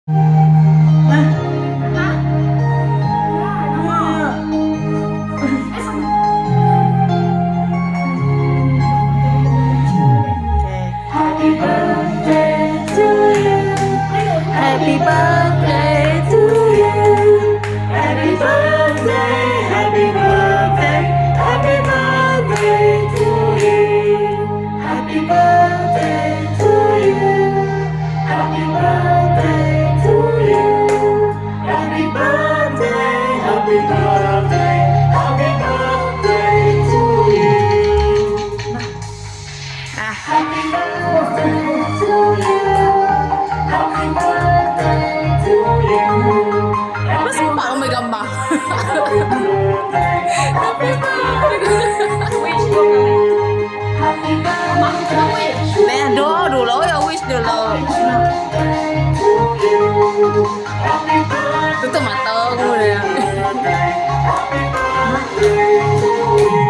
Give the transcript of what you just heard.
Happy birthday to you. Happy birthday to you. Happy birthday, happy birthday, happy birthday to you. Happy birthday to you. Happy birthday to you. Happy birthday, happy birthday, happy birthday to you. Happy birthday to you. Happy birthday to you. Mas parang may gamba. Happy birthday. Happy birthday. Wish ko kami. Happy birthday. Nè, đủ lỗi rồi, wish đủ lỗi. To you. Happy birthday. Tôi tao mặt tơ luôn nè. Happy birthday to you.